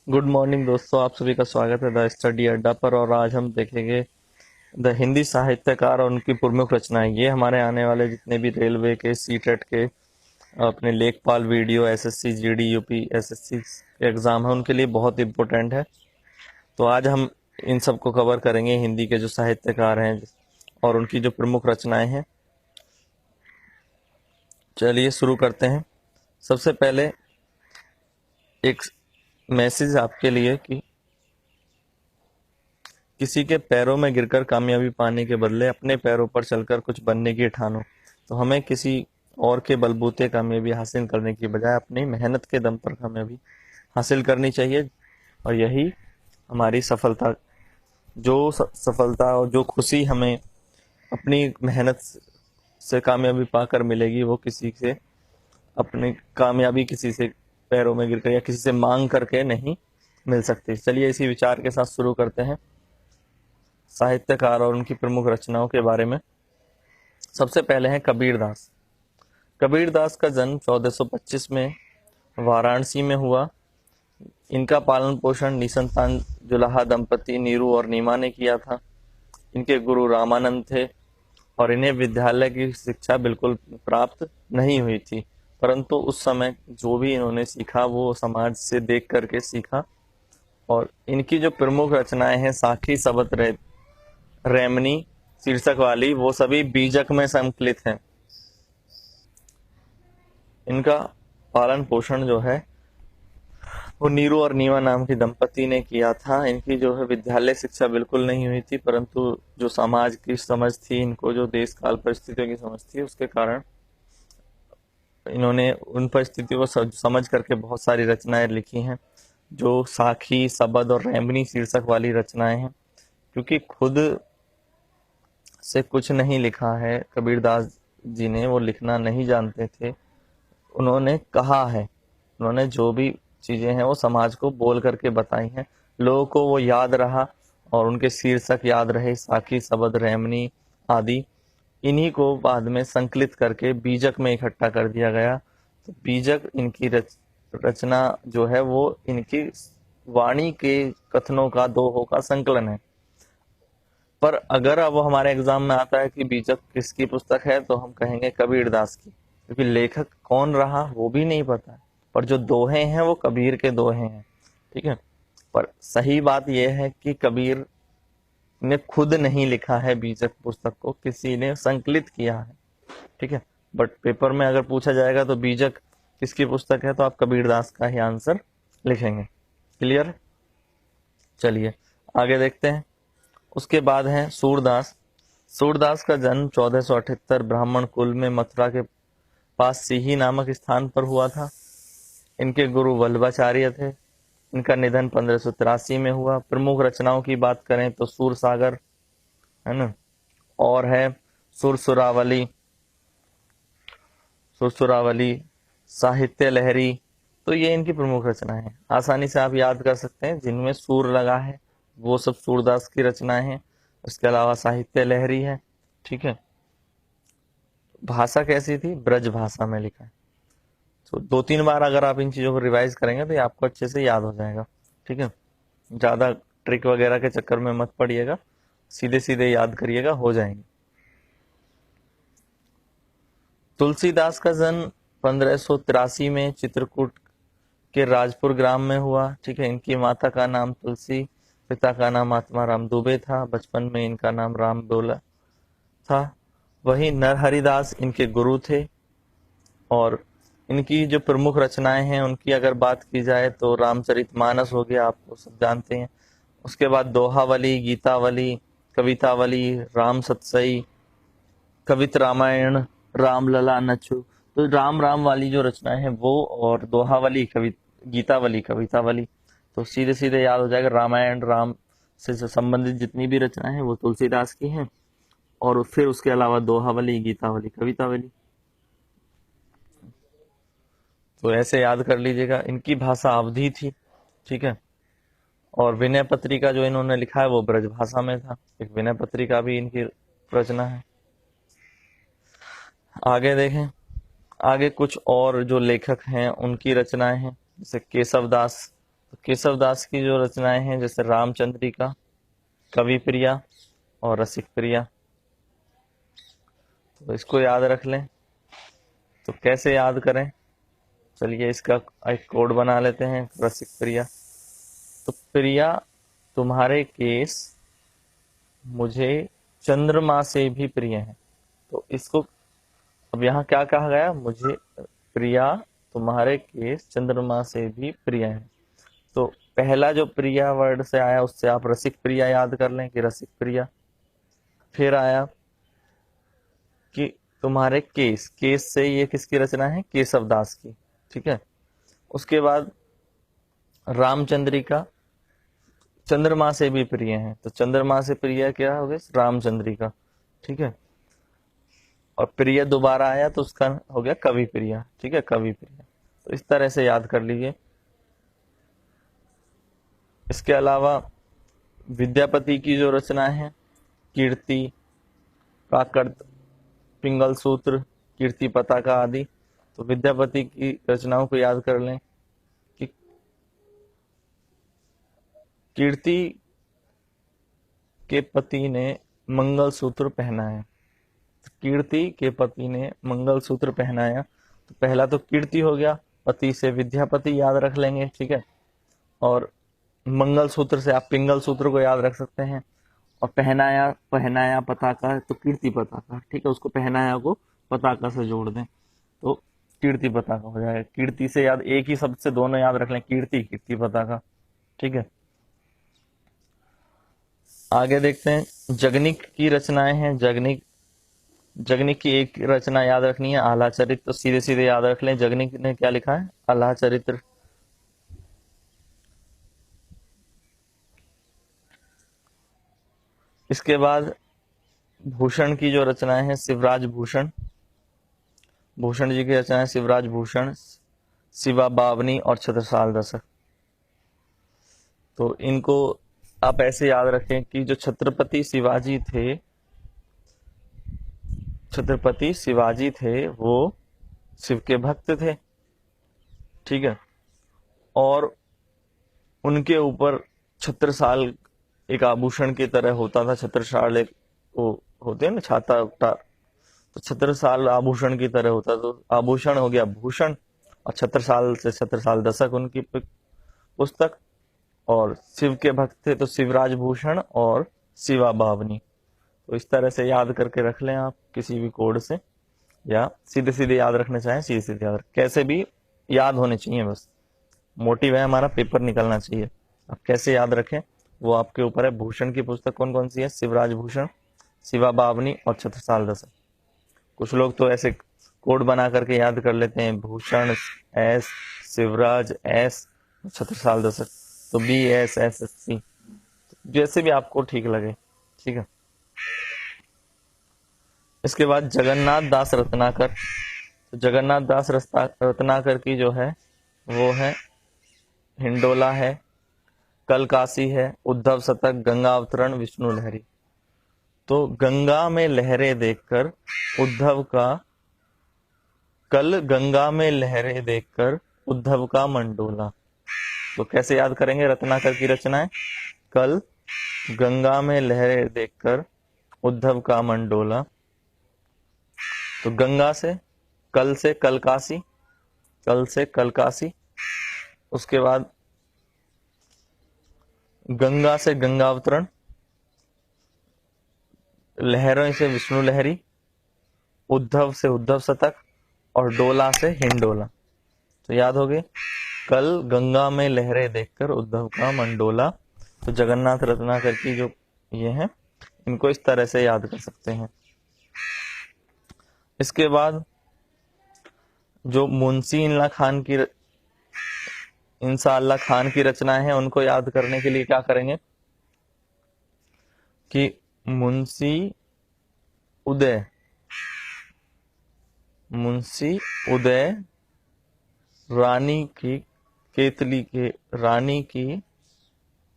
Good morning दोस्तों, आप सभी का स्वागत है द स्टडी अड्डा पर। और आज हम देखेंगे द हिंदी साहित्यकार और उनकी प्रमुख रचनाएं। ये हमारे आने वाले जितने भी रेलवे के, सीटेट के, अपने लेखपाल, video, SSC, GD, UP SSC exam है, उनके लिए बहुत इंपॉर्टेंट है। तो आज हम इन सब को कवर करेंगे, हिंदी के जो साहित्यकार हैं और उनकी जो प्रमुख रचनाएं हैं। चलिए शुरू करते हैं। सबसे पहले एक मैसेज आपके लिए कि किसी के पैरों में गिरकर कामयाबी पाने के बदले अपने पैरों पर चलकर कुछ बनने की ठानो। तो हमें किसी और के बलबूते कामयाबी हासिल करने की बजाय अपनी मेहनत के दम पर कामयाबी हासिल करनी चाहिए। और यही हमारी सफलता, जो सफलता और जो खुशी हमें अपनी मेहनत से कामयाबी पाकर मिलेगी, वो किसी से अपनी कामयाबी किसी से पैरों में गिरकर या किसी से मांग करके नहीं मिल सकती। चलिए इसी विचार के साथ शुरू करते हैं साहित्यकार और उनकी प्रमुख रचनाओं के बारे में। सबसे पहले हैं कबीरदास। कबीरदास का जन्म 1425 में वाराणसी में हुआ। इनका पालन पोषण निसंतान जुलाहा दंपति नीरू और नीमा ने किया था। इनके गुरु रामानंद थे और इन्हें विद्यालय की शिक्षा बिल्कुल प्राप्त नहीं हुई थी, परंतु उस समय जो भी इन्होंने सीखा वो समाज से देख करके सीखा। और इनकी जो प्रमुख रचनाएं हैं, साखी, सबत, रेमनी शीर्षक वाली, वो सभी बीजक में संकलित हैं। इनका पालन पोषण जो है वो नीरू और नीवा नाम की दंपति ने किया था। इनकी जो है विद्यालय शिक्षा बिल्कुल नहीं हुई थी, परंतु जो समाज की समझ थी, इनको जो देश काल परिस्थितियों की समझ थी, उसके कारण इन्होंने उन परिस्थितियों को समझ करके बहुत सारी रचनाएं लिखी हैं, जो साखी, सबद और रेमनी शीर्षक वाली रचनाएं हैं। क्योंकि खुद से कुछ नहीं लिखा है कबीरदास जी ने, वो लिखना नहीं जानते थे, उन्होंने कहा है। उन्होंने जो भी चीजें हैं वो समाज को बोल करके बताई हैं, लोगों को वो याद रहा और उनके शीर्षक याद रहे, साखी, सबद, रेमनी आदि। इन्हीं को बाद में संकलित करके बीजक में इकट्ठा कर दिया गया। तो बीजक इनकी रचना जो है वो इनकी वाणी के कथनों का, दोहों का संकलन है। पर अगर अब हमारे एग्जाम में आता है कि बीजक किसकी पुस्तक है, तो हम कहेंगे कबीरदास की, क्योंकि लेखक कौन रहा वो भी नहीं पता है, पर जो दोहे हैं वो कबीर के दोहे हैं। ठीक है, पर सही बात यह है कि कबीर ने खुद नहीं लिखा है बीजक पुस्तक को, किसी ने संकलित किया है। ठीक है, बट पेपर में अगर पूछा जाएगा तो बीजक किसकी पुस्तक है, तो आप कबीरदास का ही आंसर लिखेंगे। क्लियर? चलिए आगे देखते हैं। उसके बाद है सूरदास। सूरदास का जन्म 1478 ब्राह्मण कुल में मथुरा के पास सीही नामक स्थान पर हुआ था। इनके गुरु वल्लभाचार्य थे। इनका निधन 1583 में हुआ। प्रमुख रचनाओं की बात करें तो सूर सागर है ना, और है सुरसुरावली, सुरसुरावली, साहित्य लहरी। तो ये इनकी प्रमुख रचनाएं हैं, आसानी से आप याद कर सकते हैं। जिनमें सूर लगा है वो सब सूरदास की रचनाएं हैं। उसके अलावा साहित्य लहरी है। ठीक है, भाषा कैसी थी? ब्रज भाषा में लिखा है। तो 2-3 बार अगर आप इन चीजों को रिवाइज करेंगे तो ये आपको अच्छे से याद हो जाएगा। ठीक है, ज्यादा ट्रिक वगैरह के चक्कर में मत पड़िएगा, सीधे सीधे याद करिएगा, हो जाएंगे। तुलसीदास का जन्म 1583 में चित्रकूट के राजपुर ग्राम में हुआ। ठीक है, इनकी माता का नाम तुलसी, पिता का नाम आत्माराम दुबे था। बचपन में इनका नाम राम डोला था। वही नरहरिदास इनके गुरु थे। और इनकी जो प्रमुख रचनाएं हैं उनकी अगर बात की जाए तो रामचरितमानस हो गया, आपको सब जानते हैं। उसके बाद दोहावली, गीतावली, कवितावली, राम सतसई, कवित रामायण, रामलला नच्चू। तो राम राम वाली जो रचनाएं हैं वो, और दोहावली, गीतावली, कवितावली, तो सीधे सीधे याद हो जाएगा। रामायण, राम से संबंधित जितनी भी रचनाएं हैं वो तुलसीदास की हैं। और फिर उसके अलावा दोहावली, गीतावली, कवितावली, तो ऐसे याद कर लीजिएगा। इनकी भाषा अवधी थी। ठीक है, और विनय पत्रिका जो इन्होंने लिखा है वो ब्रज भाषा में था। एक विनय पत्रिका भी इनकी रचना है। आगे देखें, आगे कुछ और जो लेखक हैं उनकी रचनाएं हैं, जैसे केशव दास। केशव दास की जो रचनाएं हैं जैसे रामचंद्रिका, कवि प्रिया और रसिक प्रिया, तो इसको याद रख लें। तो कैसे याद करें, चलिए इसका एक कोड बना लेते हैं। रसिक प्रिया, तो प्रिया तुम्हारे केस मुझे चंद्रमा से भी प्रिय हैं। तो इसको अब यहाँ क्या कहा गया, मुझे प्रिया तुम्हारे केस चंद्रमा से भी प्रिय हैं। तो पहला जो प्रिया वर्ड से आया उससे आप रसिक प्रिया याद कर लें कि रसिक प्रिया। फिर आया कि तुम्हारे केस, केस से ये किसकी रचना है, केशव दास की, ठीक है। उसके बाद रामचंद्रिका, चंद्रमा से भी प्रिय हैं, तो चंद्रमा से प्रिय क्या हो गया, रामचंद्रिका, ठीक है। और प्रिय दोबारा आया तो उसका हो गया कवि प्रिया, ठीक है, कवि प्रिया। तो इस तरह से याद कर लीजिए। इसके अलावा विद्यापति की जो रचना है, कीर्ति, काकड़, पिंगल सूत्र, कीर्ति पताका आदि, तो विद्यापति की रचनाओं को याद कर लें कि कीर्ति के पति ने मंगल सूत्र पहनाया। कीर्ति के पति ने मंगल सूत्र पहनाया, तो पहला तो कीर्ति हो गया, पति से विद्यापति याद रख लेंगे, ठीक है। और मंगल सूत्र से आप पिंगल सूत्र को याद रख सकते हैं। और पहनाया, पहनाया पताका, तो कीर्ति पताका, ठीक है, उसको पहनाया को पताका से जोड़ दें तो कीर्ति पताका हो जाएगा। कीर्ति से याद, एक ही शब्द से दोनों याद रख लें, कीर्ति, कीर्ति पताका, ठीक है। आगे देखते हैं, जगनिक की रचनाएं हैं। जगनिक, जगनिक की एक रचना याद रखनी है, आल्हा चरित्र, तो सीधे सीधे याद रख लें जगनिक ने क्या लिखा है, आल्हा चरित्र। इसके बाद भूषण की जो रचनाएं हैं, शिवराज भूषण, भूषण जी की रचनाएं शिवराज भूषण, शिवा बावनी और छत्रसाल दशक। तो इनको आप ऐसे याद रखें कि जो छत्रपति शिवाजी थे, छत्रपति शिवाजी थे वो शिव के भक्त थे, ठीक है। और उनके ऊपर छत्रसाल एक आभूषण की तरह होता था। छत्रसाल एक वो होते हैं ना, छाता उपटा, तो छत्रसाल आभूषण की तरह होता, तो आभूषण हो गया भूषण, और छत्रसाल से छत्रसाल दशक उनकी पुस्तक। और शिव के भक्त थे तो शिवराज भूषण और शिवा बावनी। तो इस तरह से याद करके रख लें आप किसी भी कोड से, या सीधे सीधे याद रखना चाहें सीधे सीधे याद, कैसे भी याद होने चाहिए, बस मोटिव है हमारा, पेपर निकलना चाहिए। आप कैसे याद रखें वो आपके ऊपर है। भूषण की पुस्तक कौन कौन सी है, शिवराज भूषण, शिवा बावनी और छत्रसाल दशक। कुछ लोग तो ऐसे कोड बना करके याद कर लेते हैं, भूषण एस, शिवराज एस, छत्रसाल दशक, तो BSSC, जैसे भी आपको ठीक लगे, ठीक है। इसके बाद जगन्नाथ दास रत्नाकर, तो जगन्नाथ दास रत्नाकर की जो है वो है हिंडोला है, कलकासी है, उद्धव शतक, गंगा अवतरण, विष्णु लहरी। तो गंगा में लहरें देखकर उद्धव का, कल गंगा में लहरें देखकर उद्धव का मंडोला। तो कैसे याद करेंगे रत्नाकर की रचनाएं, कल गंगा में लहरें देखकर उद्धव का मंडोला। तो गंगा से, कल से कलकासी, कल से कलकासी। उसके बाद गंगा से गंगावतरण, लहरों से विष्णु लहरी, उद्धव से उद्धव शतक, और डोला से हिंडोला। तो याद हो गए, कल गंगा में लहरें देखकर उद्धव का मंडोला। तो जगन्नाथ रत्नाकर की जो ये हैं, इनको इस तरह से याद कर सकते हैं। इसके बाद जो मुंशी इंसाअल्लाह खान की रचनाएं हैं, उनको याद करने के लिए क्या करेंगे कि मुंशी उदय, मुंशी उदय रानी की केतली के, रानी की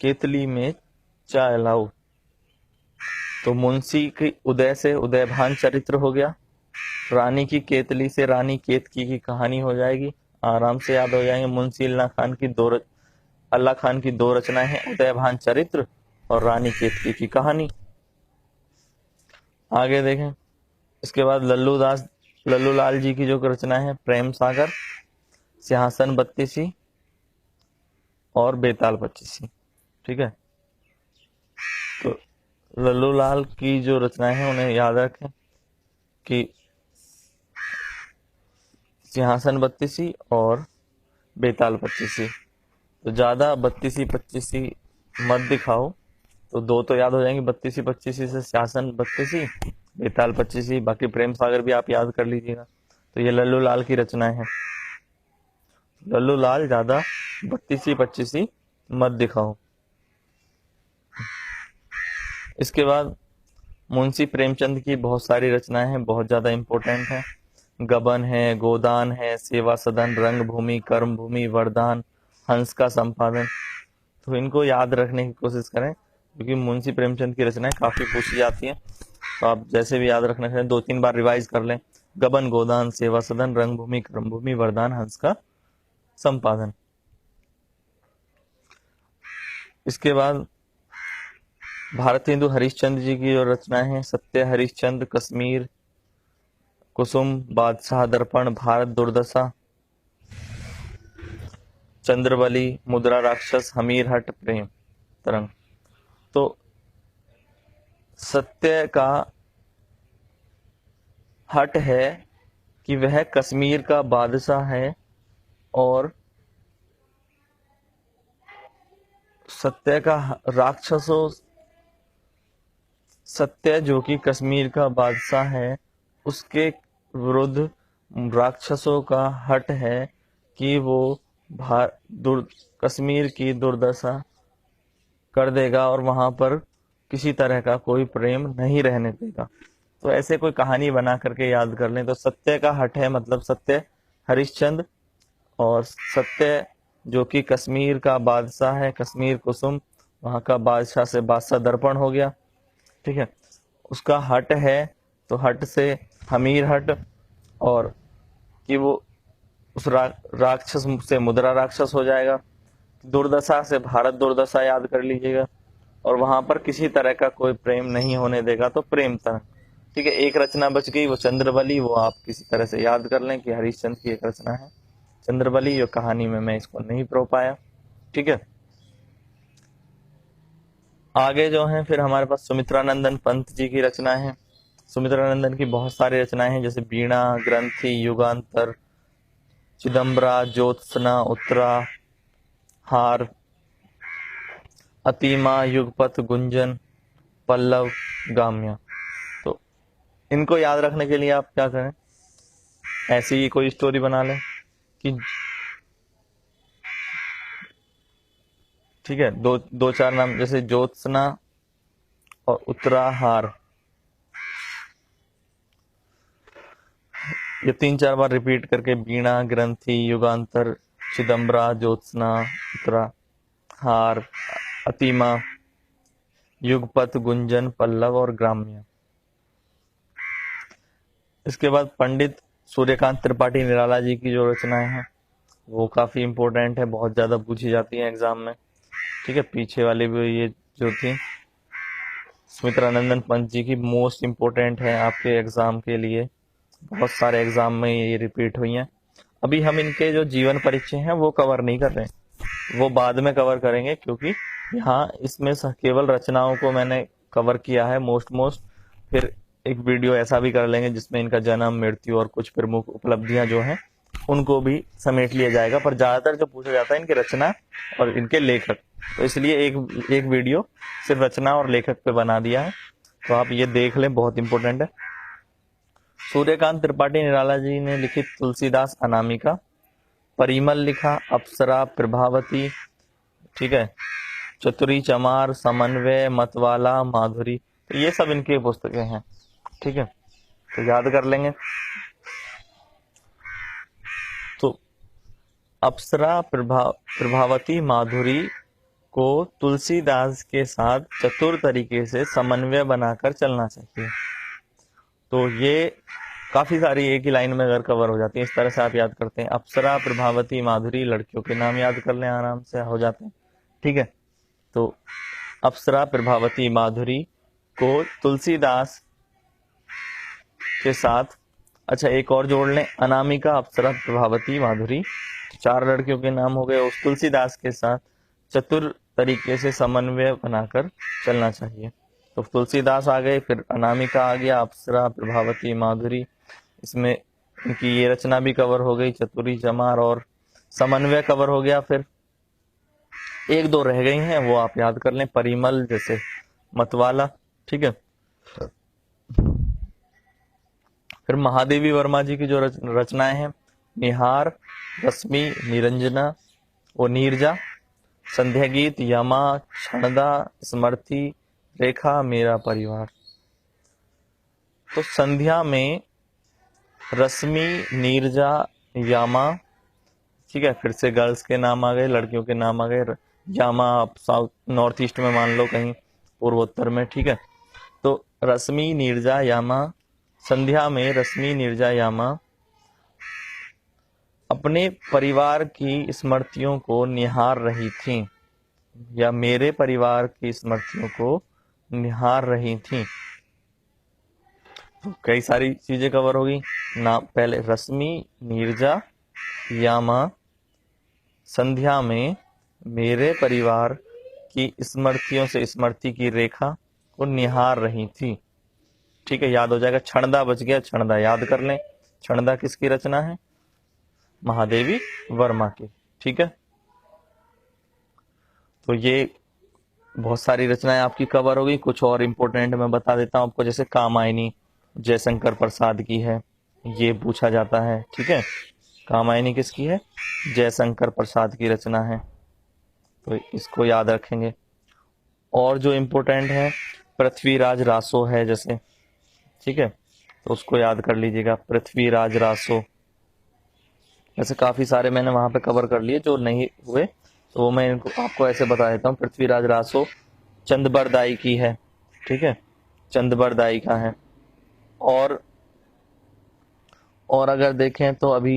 केतली में चाय लाओ। तो मुंशी की उदय से उदयभान चरित्र हो गया, रानी की केतली से रानी केतकी की कहानी हो जाएगी, आराम से याद हो जाएंगे। मुंशी इल्ला खान की अल्लाह खान की 2 रचनाएं हैं, उदयभान चरित्र और रानी केतकी की कहानी। आगे देखें, इसके बाद लल्लू लाल जी की जो रचना है, प्रेम सागर, सिंहासन बत्तीसी और बेताल पच्चीसी। ठीक है, तो लल्लू लाल की जो रचनाएं हैं उन्हें याद रखें कि सिंहासन बत्तीसी और बेताल पच्चीसी। तो ज्यादा बत्तीसी पच्चीसी मत दिखाओ, तो 2 तो याद हो जाएंगे, बत्तीसी पच्चीसी से सिंहासन बत्तीसी, बेताल पच्चीसी, बाकी प्रेम सागर भी आप याद कर लीजिएगा। तो ये लल्लू लाल की रचनाएं हैं। लल्लू लाल ज्यादा बत्तीसी पच्चीसी मत दिखाओ। इसके बाद मुंशी प्रेमचंद की बहुत सारी रचनाएं हैं, बहुत ज्यादा इंपॉर्टेंट हैं। गबन है, गोदान है, सेवा सदन, रंगभूमि, कर्मभूमि, वरदान, हंस का संपादन। तो इनको याद रखने की कोशिश करें, क्योंकि मुंशी प्रेमचंद की रचनाएं काफी पूछी जाती हैं। तो आप जैसे भी याद रखना चाहें 2-3 बार रिवाइज कर लें। गबन, गोदान, सेवा सदन, रंगभूमि, कर्मभूमि, वरदान, हंस का संपादन। इसके बाद भारतेंदु हरिश्चंद्र जी की जो रचनाएं हैं, सत्य हरिश्चंद्र, कश्मीर कुसुम, बादशाह दर्पण, भारत दुर्दशा, चंद्रबली, मुद्रा राक्षस, हमीर हट, प्रेम तरंग। तो सत्य का हट है कि वह कश्मीर का बादशाह है, और सत्य का राक्षसों, सत्य जो कि कश्मीर का बादशाह है, उसके विरुद्ध राक्षसों का हट है कि वो कश्मीर की दुर्दशा कर देगा और वहां पर किसी तरह का कोई प्रेम नहीं रहने देगा। तो ऐसे कोई कहानी बना करके याद कर लें। तो सत्य का हट है मतलब सत्य हरिश्चंद्र, और सत्य जो कि कश्मीर का बादशाह है, कश्मीर कुसुम, वहां का बादशाह से बादशाह दर्पण हो गया। ठीक है, उसका हट है, तो हट से हमीर हट, और कि वो उस राक्षस से मुद्रा राक्षस हो जाएगा। दुर्दशा से भारत दुर्दशा याद कर लीजिएगा, और वहां पर किसी तरह का कोई प्रेम नहीं होने देगा, तो प्रेम तरंग। ठीक है, एक रचना बच गई, वो चंद्रबली, वो आप किसी तरह से याद कर लें कि हरिश्चंद्र की एक रचना है चंद्रबली, जो कहानी में मैं इसको नहीं पढ़ पाया। ठीक है, आगे जो है फिर हमारे पास सुमित्रानंदन पंत जी की रचनाएं हैं। सुमित्रानंदन की बहुत सारी रचनाएं हैं, जैसे वीणा, ग्रंथि, युगांतर, चिदम्बरा, ज्योत्सना, उत्तरा, हार, अतिमा, युगपत, गुंजन, पल्लव, गाम्य। तो इनको याद रखने के लिए आप क्या करें, ऐसी ही कोई स्टोरी बना लें कि ठीक है, 2-4 नाम, जैसे ज्योत्सना और उत्तराहार, ये 3-4 बार रिपीट करके वीणा, ग्रंथि, युगांतर, चिदम्बरा, ज्योत्सना, उत्तराहार, अतिमा, युगपत, गुंजन, पल्लव और ग्राम्य। इसके बाद पंडित सूर्यकांत त्रिपाठी निराला जी की जो रचनाएं हैं वो काफी इंपॉर्टेंट है, बहुत ज्यादा पूछी जाती है एग्जाम में। ठीक है, पीछे वाली भी ये जो थी सुमित्रानंदन पंत जी की मोस्ट इंपॉर्टेंट है आपके एग्जाम के लिए, बहुत सारे एग्जाम में ये रिपीट हुई हैं। अभी हम इनके जो जीवन परिचय हैं वो कवर नहीं कर रहे हैं, वो बाद में कवर करेंगे, क्योंकि यहाँ इसमें केवल रचनाओं को मैंने कवर किया है मोस्ट। फिर एक वीडियो ऐसा भी कर लेंगे जिसमें इनका जन्म, मृत्यु और कुछ प्रमुख उपलब्धियां जो हैं उनको भी समेट लिया जाएगा। पर ज्यादातर जो पूछा जाता है इनकी रचना और इनके लेखक, तो इसलिए एक वीडियो सिर्फ रचना और लेखक पे बना दिया है, तो आप ये देख लें, बहुत इंपॉर्टेंट है। सूर्यकांत त्रिपाठी निराला जी ने लिखी तुलसीदास अनामिका, परिमल लिखा, अप्सरा, प्रभावती, ठीक है, चतुरी चमार, समन्वय, मतवाला, माधुरी, तो ये सब इनकी पुस्तकें हैं। ठीक है, तो याद कर लेंगे। तो अप्सरा, प्रभावती, माधुरी को तुलसीदास के साथ चतुर तरीके से समन्वय बनाकर चलना चाहिए। तो ये काफी सारी एक ही लाइन में अगर कवर हो जाती है, इस तरह से आप याद करते हैं। अप्सरा, प्रभावती, माधुरी, लड़कियों के नाम याद कर लें, आराम से हो जाते हैं। ठीक है, तो अप्सरा, प्रभावती, माधुरी को तुलसीदास के साथ, अच्छा एक और जोड़ लें, अनामिका, अप्सरा, प्रभावती, माधुरी, तो 4 लड़कियों के नाम हो गए। उस तुलसीदास के साथ चतुर तरीके से समन्वय बनाकर चलना चाहिए। तो तुलसीदास आ गए, फिर अनामिका आ गया, अप्सरा, प्रभावती, माधुरी, इसमें इनकी ये रचना भी कवर हो गई, चतुरी, चमार और समन्वय कवर हो गया। फिर 1-2 रह गई हैं, वो आप याद कर लें, परिमल जैसे मतवाला। ठीक है, फिर महादेवी वर्मा जी की जो रचनाएं हैं, निहार, रश्मि, निरंजना और नीरजा, संध्या गीत, यमा, क्षणदा, स्मृति, रेखा, मेरा परिवार। तो संध्या में रश्मि, नीरजा, यामा, ठीक है, फिर से गर्ल्स के नाम आ गए, लड़कियों के नाम आ गए। यामा आप साउथ नॉर्थ ईस्ट में मान लो, कहीं पूर्वोत्तर में। ठीक है, तो रश्मि, नीरजा, यामा, संध्या में रश्मि, नीरजा, यामा अपने परिवार की स्मृतियों को निहार रही थीं, या मेरे परिवार की स्मृतियों को निहार रही थीं। तो कई सारी चीजें कवर हो गई ना। पहले रश्मि, नीरजा, यामा संध्या में मेरे परिवार की स्मृतियों से स्मृति की रेखा को निहार रही थी। ठीक है, याद हो जाएगा। क्षणदा बच गया, क्षणदा याद कर लें। क्षणदा किसकी रचना है? महादेवी वर्मा की। ठीक है, तो ये बहुत सारी रचनाएं आपकी कवर हो गई। कुछ और इंपॉर्टेंट मैं बता देता हूं आपको, जैसे कामायनी जयशंकर प्रसाद की है, ये पूछा जाता है। ठीक है, कामायनी किसकी है? जयशंकर प्रसाद की रचना है, तो इसको याद रखेंगे। और जो इम्पोर्टेंट है, पृथ्वीराज रासो है जैसे, ठीक है, तो उसको याद कर लीजिएगा, पृथ्वीराज रासो। ऐसे काफी सारे मैंने वहां पे कवर कर लिए, जो नहीं हुए तो वो मैं इनको आपको ऐसे बता देता हूँ। पृथ्वीराज रासो चंदबरदाई की है। ठीक है, चंदबरदाई का है। और अगर देखें तो अभी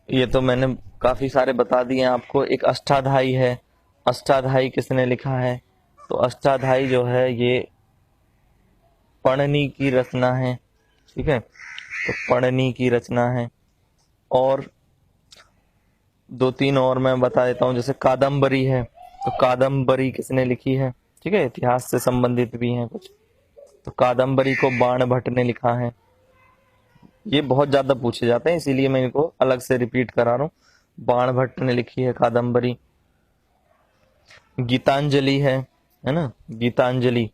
ये तो मैंने काफी सारे बता दिए आपको। एक अष्टाध्यायी है, अष्टाध्यायी किसने लिखा है? तो अष्टाध्यायी जो है ये पढ़नी की रचना है। ठीक है, तो पढ़नी की रचना है। और 2-3 और मैं बता देता हूँ, जैसे कादम्बरी है, तो कादम्बरी किसने लिखी है? ठीक है, इतिहास से संबंधित भी है कुछ। तो कादम्बरी को बाण भट्ट ने लिखा है। ये बहुत ज्यादा पूछे जाते हैं, इसीलिए मैं इनको अलग से रिपीट करा रहा हूँ। बाण भट्ट ने लिखी है कादम्बरी। गीतांजलि है ना, गीतांजलि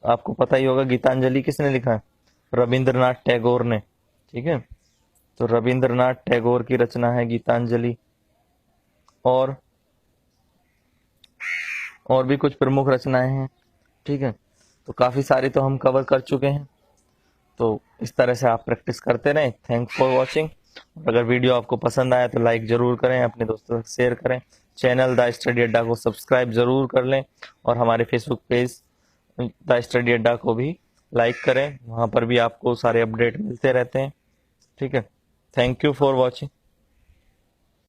आपको पता ही होगा। गीतांजलि किसने लिखा है? रविंद्रनाथ टैगोर ने। ठीक है, तो रविंद्रनाथ टैगोर की रचना है गीतांजलि। और भी कुछ प्रमुख रचनाएं हैं। ठीक है, तो काफी सारी तो हम कवर कर चुके हैं। तो इस तरह से आप प्रैक्टिस करते रहें। Thanks for watching. अगर वीडियो आपको पसंद आया तो लाइक जरूर करें, अपने दोस्तों से शेयर करें। चैनल द स्टडी अड्डा को सब्सक्राइब जरूर कर लें, और हमारे फेसबुक पेज द स्टडी अड्डा को भी लाइक करें, वहां पर भी आपको सारे अपडेट मिलते रहते हैं। ठीक है, थैंक यू फॉर वॉचिंग।